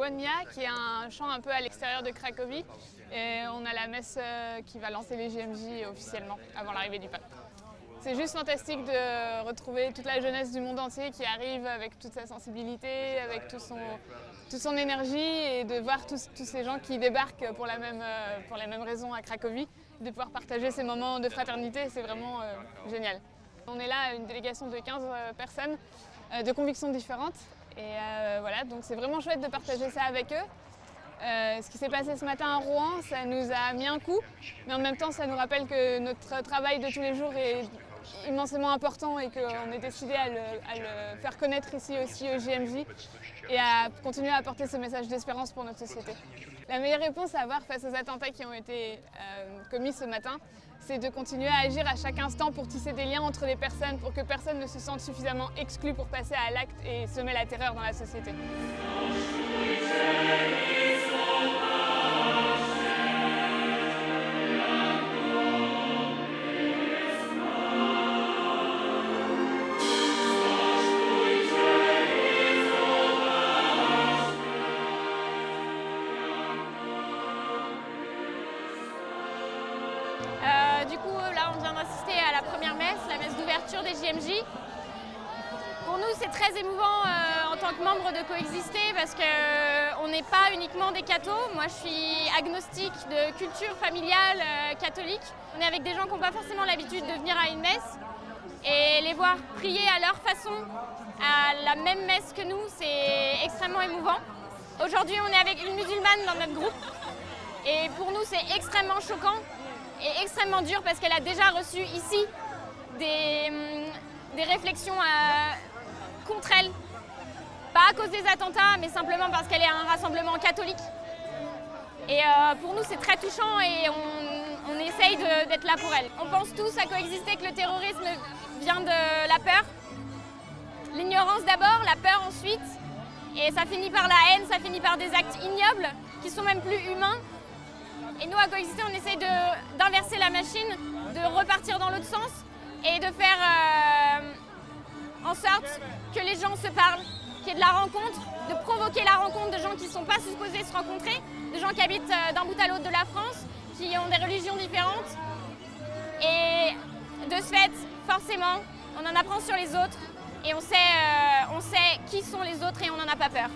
Błonia, qui est un champ un peu à l'extérieur de Cracovie. Et on a la messe qui va lancer les JMJ officiellement, avant l'arrivée du pape. C'est juste fantastique de retrouver toute la jeunesse du monde entier qui arrive avec toute sa sensibilité, avec toute son énergie, et de voir tous ces gens qui débarquent pour la même raison à Cracovie, de pouvoir partager ces moments de fraternité, c'est vraiment génial. On est là, une délégation de 15 personnes de convictions différentes, et voilà, donc c'est vraiment chouette de partager ça avec eux. Ce qui s'est passé ce matin à Rouen, ça nous a mis un coup, mais en même temps ça nous rappelle que notre travail de tous les jours est immensément important et qu'on est décidé à le faire connaître ici aussi au JMJ et à continuer à apporter ce message d'espérance pour notre société. La meilleure réponse à avoir face aux attentats qui ont été commis ce matin, c'est de continuer à agir à chaque instant pour tisser des liens entre les personnes, pour que personne ne se sente suffisamment exclu pour passer à l'acte et semer la terreur dans la société. Du coup, là, on vient d'assister à la première messe, la messe d'ouverture des JMJ. Pour nous, c'est très émouvant en tant que membre de coexister parce qu'on n'est pas uniquement des cathos. Moi, je suis agnostique de culture familiale catholique. On est avec des gens qui n'ont pas forcément l'habitude de venir à une messe et les voir prier à leur façon, à la même messe que nous, c'est extrêmement émouvant. Aujourd'hui, on est avec une musulmane dans notre groupe et pour nous, c'est extrêmement choquant et extrêmement dur parce qu'elle a déjà reçu ici des réflexions contre elle. Pas à cause des attentats, mais simplement parce qu'elle est à un rassemblement catholique. Et pour nous, c'est très touchant et on essaye d'être là pour elle. On pense tous à coexister que le terrorisme vient de la peur. L'ignorance d'abord, la peur ensuite. Et ça finit par la haine, ça finit par des actes ignobles qui sont même plus humains. Et nous, à coexister, on essaye d'inverser la machine, de repartir dans l'autre sens et de faire en sorte que les gens se parlent, qu'il y ait de la rencontre, de provoquer la rencontre de gens qui ne sont pas supposés se rencontrer, de gens qui habitent d'un bout à l'autre de la France, qui ont des religions différentes. Et de ce fait, forcément, on en apprend sur les autres et on sait qui sont les autres et on n'en a pas peur.